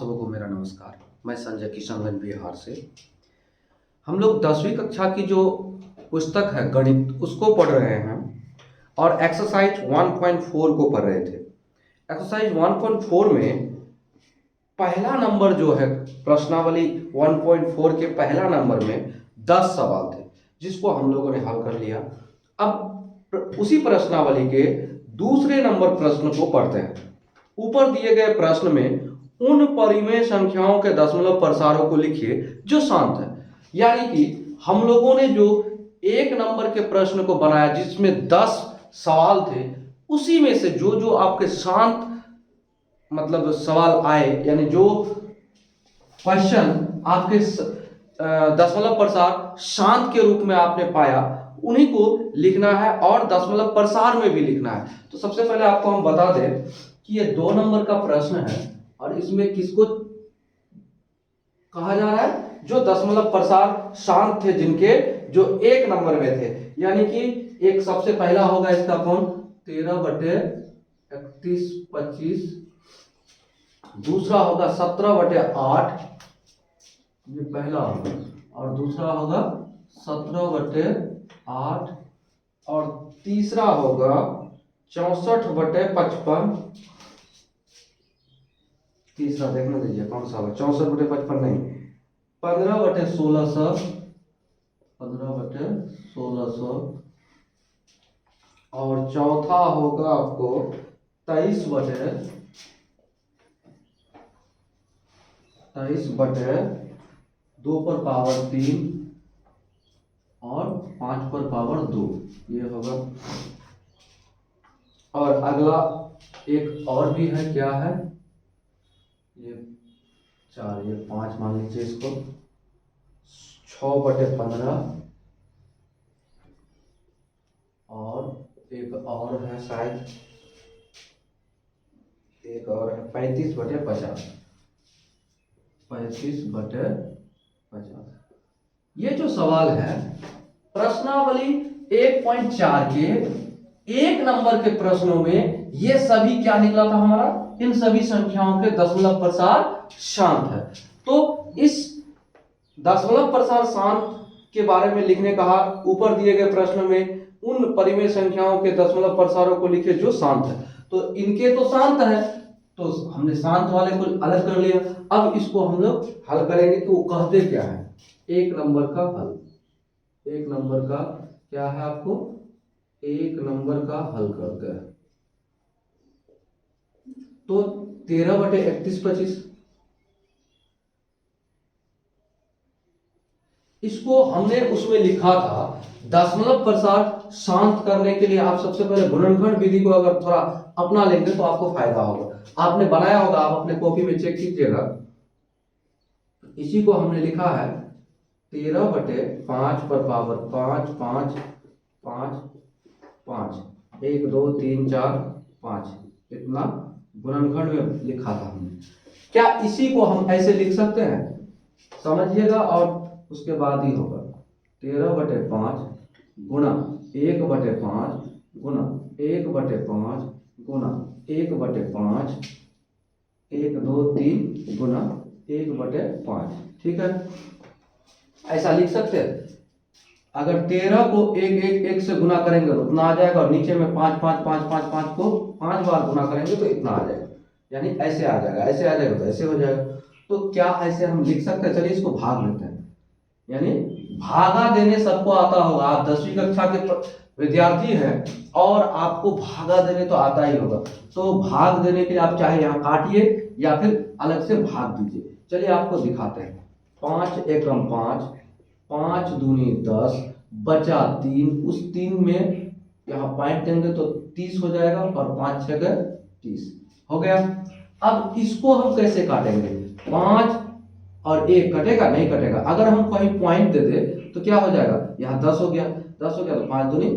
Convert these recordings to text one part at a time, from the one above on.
सबको मेरा नमस्कार। मैं संजय किशनगंज बिहार से। हम लोग 10वीं कक्षा की जो पुस्तक है गणित उसको पढ़ रहे हैं और एक्सरसाइज 1.4 को पढ़ रहे थे। एक्सरसाइज 1.4 में पहला नंबर जो है प्रश्नावली 1.4 के पहला नंबर में 10 सवाल थे जिसको हम लोगों ने हल कर लिया। अब उसी प्रश्नावली के दूसरे नंबर प्रश्न को पढ़ते हैं। ऊपर दिए गए प्रश्न में उन परिमेय संख्याओं के दशमलव प्रसारों को लिखिए जो शांत है। यानी कि हम लोगों ने जो एक नंबर के प्रश्न को बनाया जिसमें 10 सवाल थे, उसी में से जो जो आपके शांत मतलब सवाल आए, यानी जो क्वेश्चन आपके दशमलव प्रसार शांत के रूप में आपने पाया, उन्हीं को लिखना है और दशमलव प्रसार में भी लिखना है। तो सबसे पहले आपको हम बता दें कि ये 2 नंबर का प्रश्न है और इसमें किसको कहा जा रहा है? जो दशमलव प्रसार शांत थे, जिनके जो एक नंबर में थे। यानी कि एक सबसे पहला होगा इसका कौन? 13/31/25। दूसरा होगा 17/8, ये पहला होगा, और दूसरा होगा 17/8, और तीसरा होगा 64/55। तीसरा देखने दीजिए कौन सा होगा, 64/55 नहीं, 15/1600, 15/1600, और चौथा होगा आपको 23/2/3 और 5/2, ये होगा। और अगला एक और भी है, क्या है ये? 4, ये 5 मान लीजिए इसको, 6/15, और एक और है शायद, एक और है 35/50, 35/50। ये जो सवाल है प्रश्नावली 1.4 के एक नंबर के प्रश्नों में, ये सभी क्या निकला था हमारा? इन सभी संख्याओं के दशमलव प्रसार शांत है। तो इस दशमलव प्रसार शांत के बारे में लिखने कहा। ऊपर दिए गए प्रश्न में उन परिमेय संख्याओं के दशमलव प्रसारों को लिखे जो शांत है। तो इनके तो शांत है, तो हमने शांत वाले को अलग कर लिया। अब इसको हम लोग हल करेंगे कि वो कहते क्या है। एक नंबर का हल, एक नंबर का क्या है आपको? एक नंबर का हल करते हैं। तो 13/31/25, इसको हमने उसमें लिखा था दशमलव प्रसार शांत करने के लिए। आप सबसे पहले गुणनखंड विधि को अगर थोड़ा अपना लेंगे तो आपको फायदा होगा। आपने बनाया होगा, आप अपने कॉपी में चेक कीजिएगा। इसी को हमने लिखा है 13/5 पर पावर 5 5 5 5, 1 2 3 4 5, इतना गुणनखंड में लिखा था हमने। क्या इसी को हम ऐसे लिख सकते हैं? समझिएगा, और उसके बाद ही होगा 13/5 गुणा 1/5 गुणा 1/5 गुणा 1/5, 1 2 3 गुणा 1/5। ठीक है, ऐसा लिख सकते हैं। अगर 13 को 1 1 1 से गुना करेंगे तो उतना आ जाएगा, और नीचे में 5 5 5 5 5 को 5 बार गुना करेंगे तो इतना आ जाएगा। यानी ऐसे आ जाएगा, ऐसे आ जाएगा तो ऐसे हो जाएगा। तो क्या ऐसे हम लिख सकते हैं? चलिए इसको भाग लेते हैं। यानी भागा देने सबको आता होगा। आप 10वीं कक्षा के विद्यार्थी हैं और आपको भागा देने तो आता ही होगा। तो भाग देने के लिए आप चाहे यहाँ काटिए या फिर अलग से भाग दीजिए। चलिए आपको दिखाते हैं। 5 एकम 5, 5 दूनी 10, बचा 3। उस 3 में यहाँ पॉइंट देंगे तो 30 हो जाएगा, और 5 6 30 हो गया। अब इसको हम कैसे काटेंगे? 5 और 1 कटेगा? नहीं कटेगा। अगर हम कहीं पॉइंट दे दे तो क्या हो जाएगा? यहाँ 10 हो गया, 10 हो गया तो 5 दूनी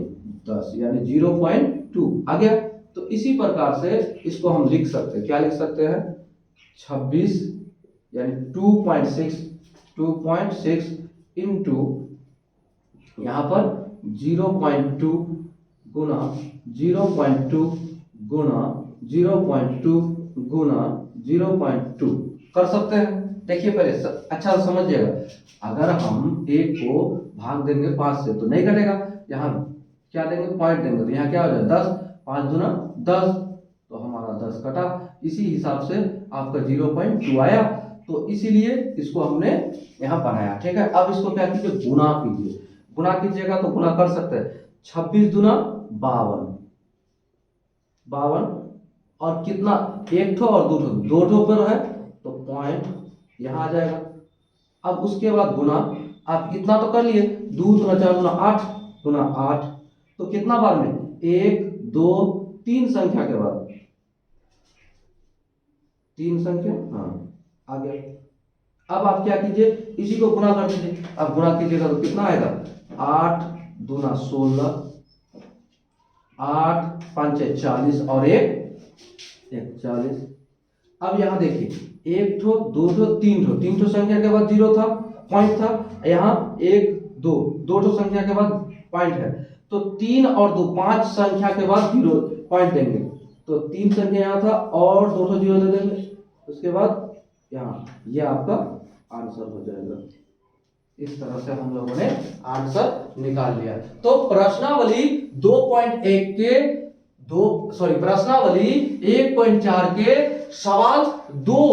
10, यानी 0.2 आ गया। तो इसी प्रकार से इसको हम लिख सकते हैं। क्या लिख सकते हैं? 26 यानी 2.6 इंटू यहाँ पर 0.2 गुणा 0.2 गुणा 0.2 गुणा 0.2, कर सकते हैं। देखिए पहले अच्छा समझिएगा, अगर हम एक को भाग देंगे 5 से तो नहीं कटेगा, यहाँ क्या देंगे, पॉइंट देंगे, तो यहाँ क्या हो जाए 10, 5 दूना 10, तो हमारा 10 कटा। इसी हिसाब से आपका 0.2 आया, तो इसीलिए इसको हमने यहाँ बनाया। ठीक है, अब इसको क्या कीजिए, गुना कीजिए। गुना कीजिएगा तो गुना कर सकते हैं, 26 दूना 52, 52 और कितना, एक ठो और दो ठो पर है तो पॉइंट यहाँ आ जाएगा। अब उसके बाद गुना, आप इतना तो कर लिए, 2 दूना 4 दूना 8 गुना 8, तो कितना बार में, 1 2 3 संख्या के बाद, 3 संख्या, हाँ आ गया। अब आप क्या कीजिए, इसी को गुना कर दीजिए। अब गुना कीजिएगा तो कितना आएगा, 8 दूना 16, 8 5 40 और 1 40। अब यहाँ देखिए, 1 ठो 2 ठो 3 ठो संख्या के बाद 0 था, पॉइंट था, यहाँ 1 2 ठो संख्या के बाद पॉइंट है, तो 3 और 2 5 संख्या के बाद 0 पॉइंट देंगे, तो 3 संख्या यहाँ था और 2 ठो 0 दे देंगे, उसके बाद यहाँ ये आपका आंसर हो जाएगा। इस तरह से हम लोगों ने आंसर निकाल लिया। तो प्रश्नावली 2.1 के प्रश्नावली 1.4 के सवाल 2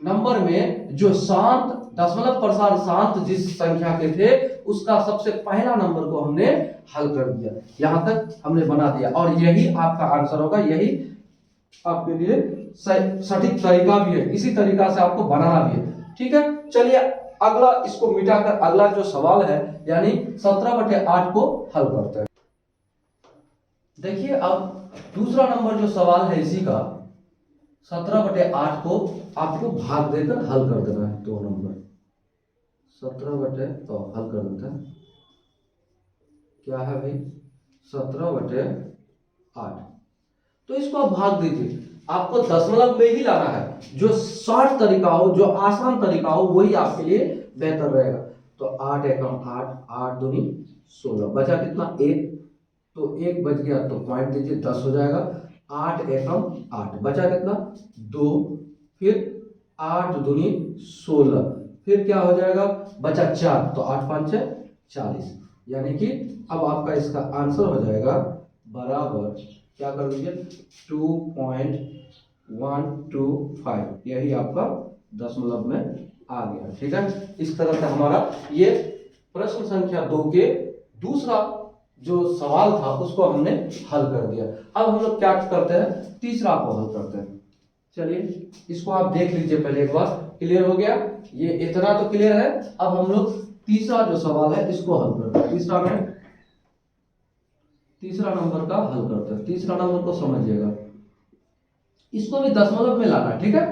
नंबर में जो शांत दशमलव प्रसार शांत जिस संख्या के थे उसका सबसे पहला नंबर को हमने हल कर दिया। यहां तक हमने बना दिया और यही आपका आंसर होगा, यही आपके लिए सटीक तरीका भी है, इसी तरीका से आपको बनाना भी है। ठीक है, चलिए अगला इसको मिटाकर अगला जो सवाल है यानी 17/8 को हल करते हैं। देखिए अब दूसरा नंबर जो सवाल है इसी का 17/8 को आपको भाग देकर हल कर देना है। 2 नंबर 17 तो हल कर देते हैं, क्या है भाई 17/8, तो इसको आप भाग दीजिए। आपको दशमलव में ही लाना है, जो शॉर्ट तरीका हो, जो आसान तरीका हो वही आपके लिए बेहतर रहेगा। तो 8 एकम 8, 8 दूनी 16, बचा कितना 1, तो 1 बच गया तो पॉइंट दीजिए 10 हो जाएगा। 8 एकम 8, बचा कितना 2, फिर 8 दूनी 16, फिर क्या हो जाएगा, बचा 4, तो 8 5 40, यानी कि अब आपका इसका आंसर हो जाएगा बराबर, क्या कर दीजिए 2.125, यही आपका दशमलव में आ गया। ठीक है, इस तरह से हमारा ये प्रश्न संख्या 2 के दूसरा जो सवाल था उसको हमने हल कर दिया। अब हम लोग क्या करते हैं, तीसरा को हल करते हैं। चलिए इसको आप देख लीजिए पहले एक बार, क्लियर हो गया, ये इतना तो क्लियर है। अब हम लोग तीसरा जो सवाल है इसको हल करते हैं। तीसरा नंबर का हल करते हैं। तीसरा नंबर को समझिएगा, इसको भी दशमलव में लाना है। ठीक है,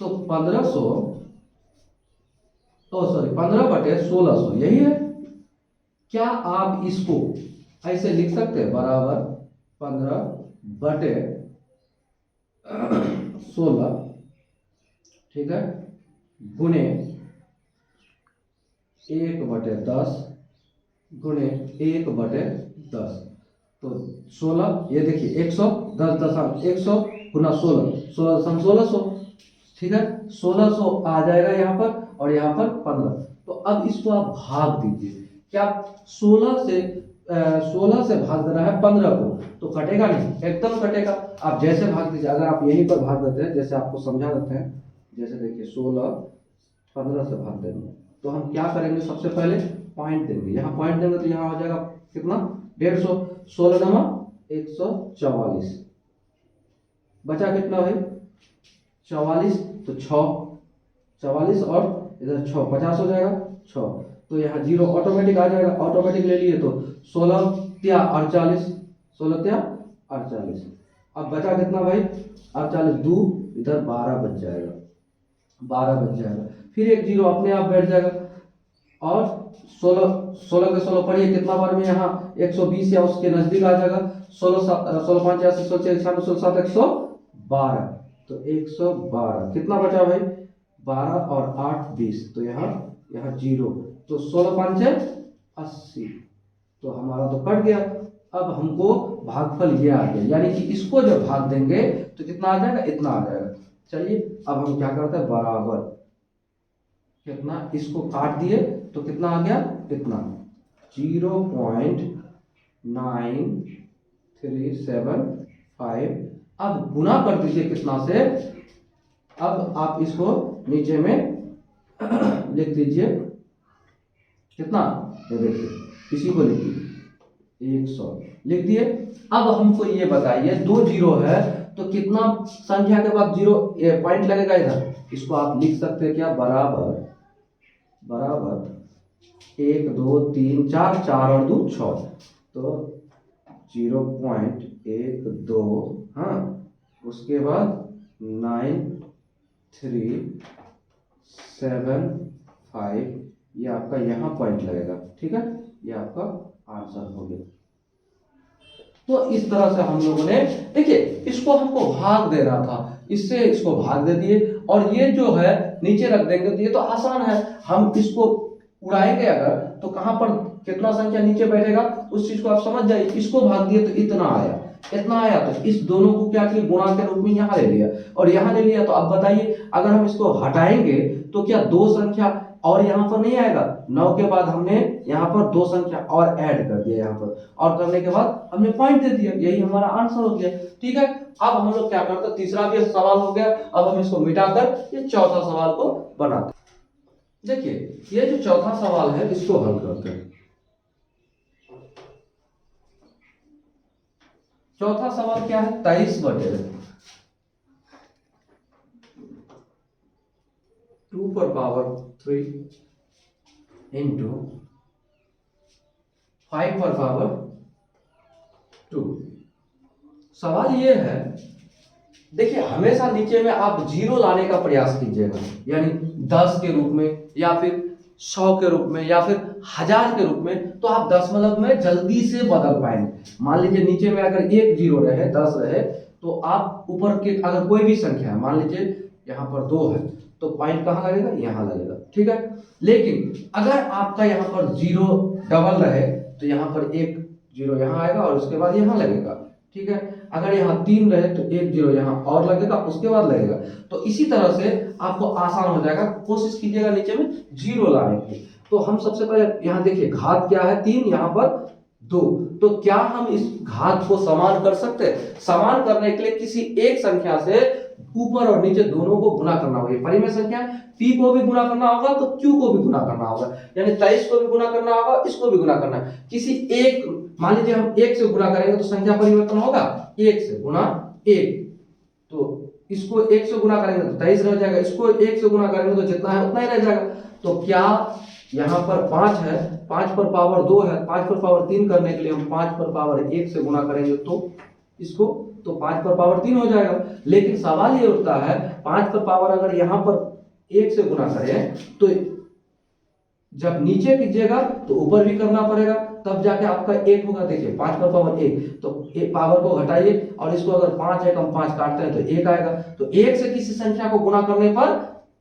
तो 15/1600 यही है। क्या आप इसको ऐसे लिख सकते हैं, बराबर 15/16, ठीक है, गुणे 1/10 गुणे 1/10, तो 16, ये देखिए 100 गुना 1600, ठीक है, 1600 आ जाएगा यहाँ पर और यहाँ पर 15। तो अब इसको आप भाग दीजिए। क्या 16 से भाग देना है 15 को, तो कटेगा नहीं, एकदम कटेगा। आप जैसे भाग दीजिए, अगर आप यहीं पर भाग देते हैं, जैसे आपको समझा देते हैं, जैसे देखिए 16 15 से भाग देंगे तो हम क्या करेंगे, सबसे पहले पॉइंट देंगे। यहाँ पॉइंट देंगे तो यहाँ हो जाएगा कितना 150, 16 नमा 144, बचा कितना भाई 44, तो 44 और इधर 6 50 हो जाएगा 6, तो यहाँ 0 ऑटोमेटिक आ जाएगा, ऑटोमेटिक ले लिए तो 16 त्या 48, 16 त्या 48। अब बचा कितना भाई 48, 2 इधर 12 बच जाएगा, 12 बच जाएगा, फिर एक 0 अपने आप बैठ जाएगा और 16 के 16 पढ़िए कितना बार में यहाँ 120 या उसके नजदीक आ जाएगा। 16 5 86 96 16 7 112, तो 112 कितना बचा भाई 12 और 8 20, तो यहाँ 0, तो 16 5 80, तो हमारा तो कट गया। अब हमको भागफल ये आ गया, यानी कि इसको जब भाग देंगे तो कितना आ जाएगा, इतना आ जाएगा। चलिए अब हम क्या करते हैं, बराबर कितना, इसको काट दिए तो कितना आ गया, कितना 0.9375। अब गुना कर दीजिए कितना से, अब आप इसको नीचे में लिख दीजिए कितना, ये देखिए इसी को लिख दीजिए 100 लिख दिए। अब हमको ये बताइए, दो जीरो है तो कितना संख्या के बाद जीरो पॉइंट लगेगा इधर, इसको आप लिख सकते हैं क्या, बराबर बराबर 1 2 3 4, 4 और 2 6, तो 0.12, हाँ उसके बाद 9375, ये आपका यहाँ पॉइंट लगेगा, ठीक है, ये आपका आंसर हो गया। तो इस तरह से हम लोगों ने, देखिए इसको हमको भाग देना था, इससे इसको भाग दे दिए, और ये जो है नीचे रख देंगे, तो ये तो आसान है, हम इसको उड़ाएंगे अगर तो कहां पर कितना संख्या नीचे बैठेगा उस चीज को आप समझ जाइए। इसको भाग दिए तो इतना आया, इतना आया, तो इस दोनों को क्या किया, गुणा के रूप में यहाँ ले लिया और यहाँ ले लिया। तो अब बताइए अगर हम इसको हटाएंगे तो क्या दो संख्या और यहाँ पर नहीं आएगा, 9 के बाद हमने यहाँ पर दो संख्या और ऐड कर दिया यहाँ पर, और करने के बाद हमने पॉइंट दे दिया, यही हमारा आंसर हो गया, ठीक है। अब हम लोग क्या करते हैं, तीसरा भी सवाल हो गया, अब हम इसको मिटाकर ये चौथा सवाल को बनाते हैं। देखिए ये जो चौथा सवाल है इसको हल करते हैं। चौथा सवाल क्या है, 23/2 इंटू 5/2। सवाल ये है, देखिए हमेशा नीचे में आप जीरो लाने का प्रयास कीजिएगा, यानी 10 के रूप में या फिर 100 के रूप में या फिर 1000 के रूप में, तो आप दशमलव में जल्दी से बदल पाएंगे। मान लीजिए नीचे में अगर एक जीरो रहे, 10 रहे, तो आप ऊपर के अगर कोई भी संख्या है, मान लीजिए यहाँ पर 2 है, तो पॉइंट कहाँ लगेगा, यहाँ लगेगा, ठीक है। लेकिन अगर आपका यहाँ पर जीरो डबल रहे तो यहाँ पर एक जीरो यहाँ आएगा और उसके बाद यहाँ लगेगा, ठीक है। अगर यहाँ 3 रहे तो एक जीरो यहाँ और लगेगा, उसके बाद लगेगा। तो इसी तरह से आपको आसान हो जाएगा, कोशिश कीजिएगा नीचे में जीरो लाने की। तो हम सबसे पहले यहाँ देखिए घात क्या है, 3, यहाँ पर 2, तो क्या हम इस घात को समान कर सकते हैं? समान करने के लिए किसी एक संख्या से ऊपर और नीचे दोनों को गुना करना होगा। परिमेय संख्या p को भी गुना करना होगा तो q को भी गुना करना होगा, यानी 23 को भी गुना करना होगा, इसको भी गुना करना है। किसी एक, मान लीजिए हम 1 से गुना करेंगे तो संख्या परिवर्तन होगा, 1 से गुना 1, तो इसको 1 से गुना करेंगे तो 23 रह जाएगा, इसको 1 से गुना करेंगे तो जितना है उतना ही रह जाएगा। तो क्या यहाँ पर 5 है, 5 पर पावर 2 है, 5 पर पावर 3 करने के लिए हम 5 पर पावर 1 से गुना करेंगे तो इसको, तो 5 पर पावर 3 हो जाएगा। लेकिन सवाल ये उठता है 5 पर पावर अगर यहाँ पर 1 से गुना करें तो जब नीचे कीजिएगा तो ऊपर भी करना पड़ेगा, तब जाके आपका 1 होगा। देखिए 5 पर पावर 1, तो एक पावर को हटाइए और इसको अगर 5 है, हम 5 काटते हैं तो 1 आएगा। तो 1 से किसी संख्या को गुना करने पर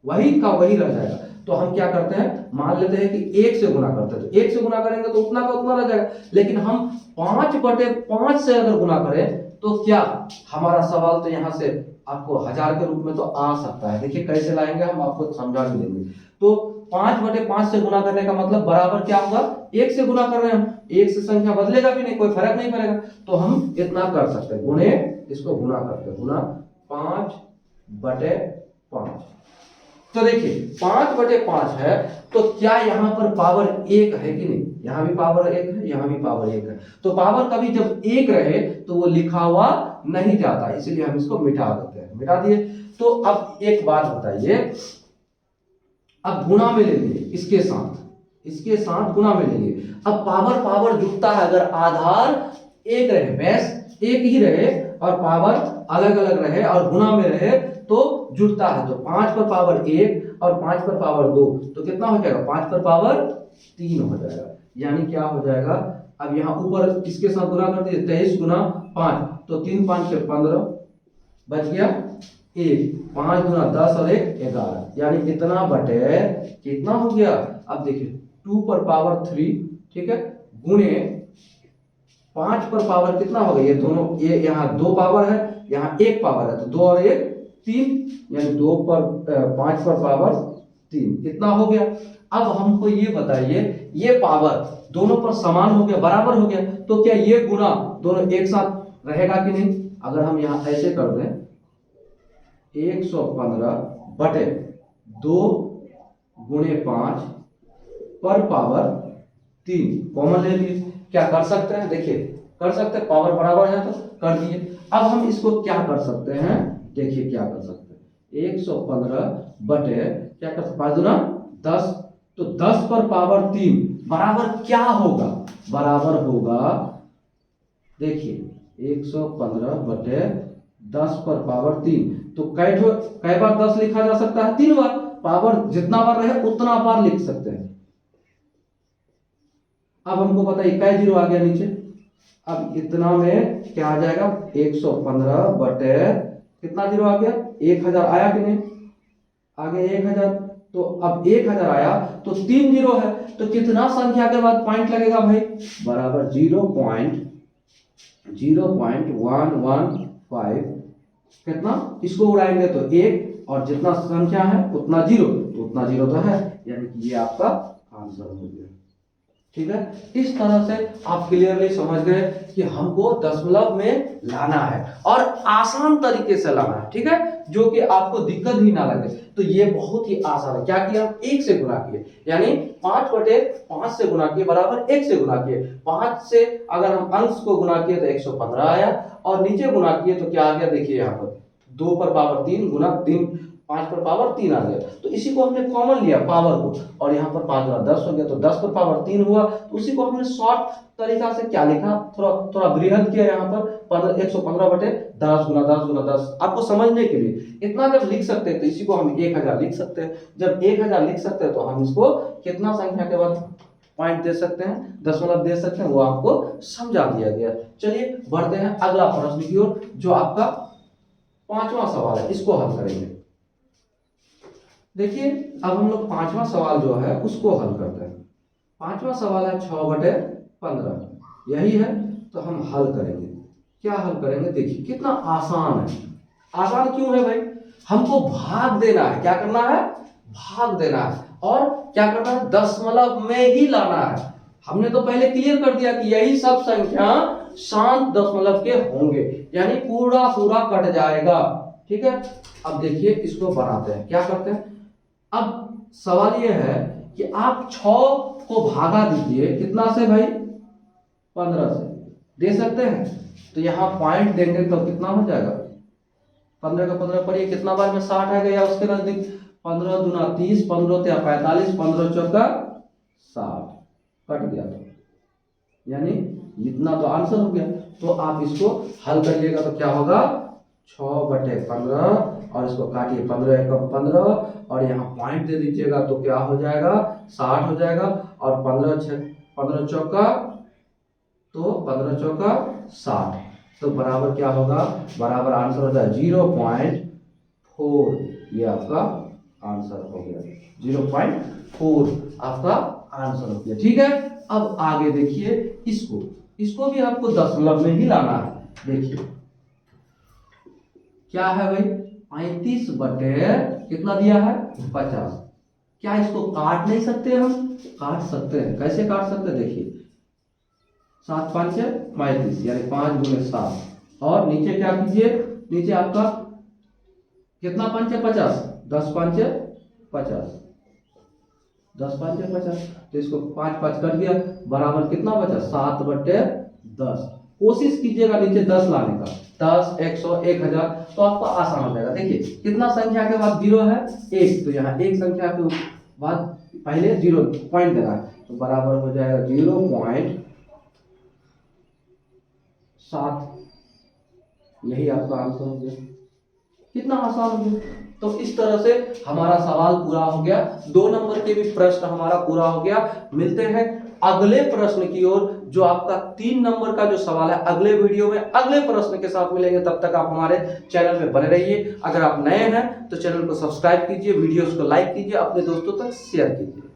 वही का वही रह जाएगा। तो हम क्या करते हैं, मान लेते हैं कि 1 से गुना करते हैं, तो 1 से गुना करेंगे तो उतना का उतना रह जाएगा। लेकिन हम 5/5 से अगर गुना करें तो क्या हमारा सवाल तो यहाँ से आपको 1000 के रूप में तो आ सकता है। देखिए कैसे लाएंगे, हम आपको समझा भी देंगे। तो 5/5 से गुना करने का मतलब बराबर क्या होगा, 1 से गुना कर रहे हैं हम, 1 से संख्या बदलेगा भी नहीं, कोई फर्क नहीं पड़ेगा। तो हम इतना कर सकते हैं, गुणे इसको गुना करते हैं, गुना 5/5। तो देखिए 5/5 है, तो क्या यहाँ पर पावर 1 है कि नहीं, यहाँ भी पावर 1 है, यहाँ भी पावर 1 है। तो पावर कभी जब 1 रहे तो वो लिखा हुआ नहीं जाता, इसलिए हम इसको मिटा देते हैं, मिटा दिए। तो अब एक बात बताइए, अब गुना में ले लिए इसके साथ गुना में ले लिए। अब पावर जुड़ता है, अगर आधार 1 रहे, बेस 1 ही रहे और पावर अलग अलग रहे और गुना में रहे तो जुड़ता है। तो 5 पर पावर 1 और 5 पर पावर 2, तो कितना हो जाएगा, 5 पर पावर 3 हो जाएगा। यानी क्या हो जाएगा, अब यहाँ ऊपर इसके साथ गुना कर दिए, 23 गुना 5, तो 3 5 से 15 बच गया 1, 5 गुना 10 और 1 11, यानी इतना बटे कितना हो गया। अब देखिए 2 पर पावर 3, ठीक है, गुणे 5 पर पावर कितना होगा, ये दोनों, ये यहाँ 2 पावर है, यहाँ 1 पावर है, तो 2 और 1 3 यानी 5 पर पावर 3 कितना हो गया। अब हमको ये बताइए, ये पावर दोनों पर समान हो गया, बराबर हो गया, तो क्या ये गुना दोनों एक साथ रहेगा कि नहीं। अगर हम यहाँ ऐसे कर दें 115 बटे 2 गुणे 5 पर पावर 3 कॉमन ले लिए। क्या कर सकते हैं, देखिए कर सकते हैं, पावर बराबर है तो कर दिए। अब हम इसको क्या कर सकते हैं, देखिए क्या कर सकते हैं, 115 बटे क्या कर सकते, 5 दूना 10, तो 10 पर पावर 3 बराबर क्या होगा, बराबर होगा, देखिए 115 बटे 10 पर पावर 3, तो कई बार 10 लिखा जा सकता है, 3 बार। पावर जितना बार रहे उतना बार लिख सकते हैं। अब हमको बताइए कई जीरो आ गया नीचे, अब इतना में क्या आ जाएगा, 115 बटे कितना जीरो आ गया, 1000 आया कि नहीं, आगे 1000, तो अब 1000 आया तो 3 जीरो है, तो कितना संख्या के बाद पॉइंट लगेगा भाई, बराबर 0.115, कितना, इसको उड़ाएंगे तो 1, और जितना संख्या है उतना जीरो, तो उतना जीरो तो है, यानी कि ये आपका आंसर हो गया। ठीक है, इस तरह से आप क्लियरली समझ गए कि हमको दशमलव में लाना है और आसान तरीके से लाना है। ठीक है, जो कि आपको दिक्कत ही ना लगे, तो ये बहुत ही आसान है। क्या किया, 1 से गुना किए, यानी 5 बटे 5 से गुना किए बराबर 1 से गुना किए। 5 से अगर हम अंश को गुना किए तो 115 आया, और नीचे गुना किए तो क्या आ गया, देखिए यहाँ पर 2 पर पावर 3 गुना 3, 5 पर पावर 3 आ गया, तो इसी को हमने कॉमन लिया पावर को, और यहाँ पर 5 गुना 10 हो गया, तो 10 पर पावर 3 हुआ, तो उसी को हमने शॉर्ट तरीका से क्या लिखा, थोड़ा बृहद किया, यहाँ पर 115 बटे 10 गुना 10 गुना 10, आपको समझने के लिए इतना जब लिख सकते हैं तो इसी को हम 1000 लिख सकते हैं। जब 1000 लिख सकते हैं तो हम इसको कितना संख्या के बाद पॉइंट दे सकते हैं, दशमलव दे सकते हैं, वो आपको समझा दिया गया। चलिए बढ़ते हैं अगला प्रश्न की ओर, जो आपका 5वां सवाल है, इसको हल करेंगे। देखिए अब हम लोग 5वां सवाल जो है उसको हल करते हैं। 5वां सवाल है 6 बटे 15, यही है, तो हम हल करेंगे। क्या हल करेंगे, देखिए कितना आसान है। आसान क्यों है भाई, हमको भाग देना है, क्या करना है, भाग देना है, और क्या करना है, दशमलव में ही लाना है। हमने तो पहले क्लियर कर दिया कि यही सब संख्या शांत दशमलव के होंगे, यानी पूरा पूरा कट जाएगा। ठीक है, अब देखिए इसको बनाते हैं, क्या करते हैं। अब सवाल यह है कि आप 6 को भागा दीजिए कितना से भाई, 15 से, दे सकते हैं, तो यहाँ पॉइंट देंगे तो कितना हो जाएगा, 15 का 15 पढ़िए, कितना बार में 60 आ गया उसके नजदीक, 15 दूना 30, 15 या 45, 15 चौका 60, कट गया, तो यानी इतना तो आंसर हो गया। तो आप इसको हल करिएगा तो क्या होगा, 6 बटे 15, और इसको काटिए, 15 एकम 15, और यहाँ पॉइंट दे दीजिएगा तो क्या हो जाएगा, 60 हो जाएगा, और 15 चौका, तो 15 चौका 60, तो बराबर क्या होगा, बराबर आंसर हो जाए 0.4, ये आपका आंसर हो गया, 0.4 आपका आंसर हो गया। ठीक है, अब आगे देखिए, इसको भी आपको दशमलव में ही लाना है। देखिए क्या है भाई, 35 बटे कितना दिया है, 50, क्या इसको काट नहीं सकते, हम काट सकते हैं। कैसे काट सकते हैं, देखिए 7 5 35, यानी 5 गुणे 7, और नीचे क्या कीजिए, नीचे आपका कितना 5 है 50, 10 5 है 50, 10 5 है 50, तो इसको 5 5 कर दिया, बराबर कितना बचा, 7 बटे 10। कोशिश कीजिएगा नीचे 10 लाने का, 10 100 1000, तो आपका आसान हो जाएगा। देखिए कितना संख्या के बाद जीरो है, 1, तो यहाँ एक संख्या के बाद पहले 0 पॉइंट देना है, तो बराबर हो जाएगा 0.7, यही आपका आंसर हो गया। कितना आसान हो गया। तो इस तरह से हमारा सवाल पूरा हो गया, 2 नंबर के भी प्रश्न हमारा पूरा हो गया। मिलते हैं अगले प्रश्न की ओर, जो आपका 3 नंबर का जो सवाल है, अगले वीडियो में अगले प्रश्न के साथ मिलेंगे। तब तक आप हमारे चैनल में बने रहिए। अगर आप नए हैं तो चैनल को सब्सक्राइब कीजिए, वीडियोस को लाइक कीजिए, अपने दोस्तों तक शेयर कीजिए।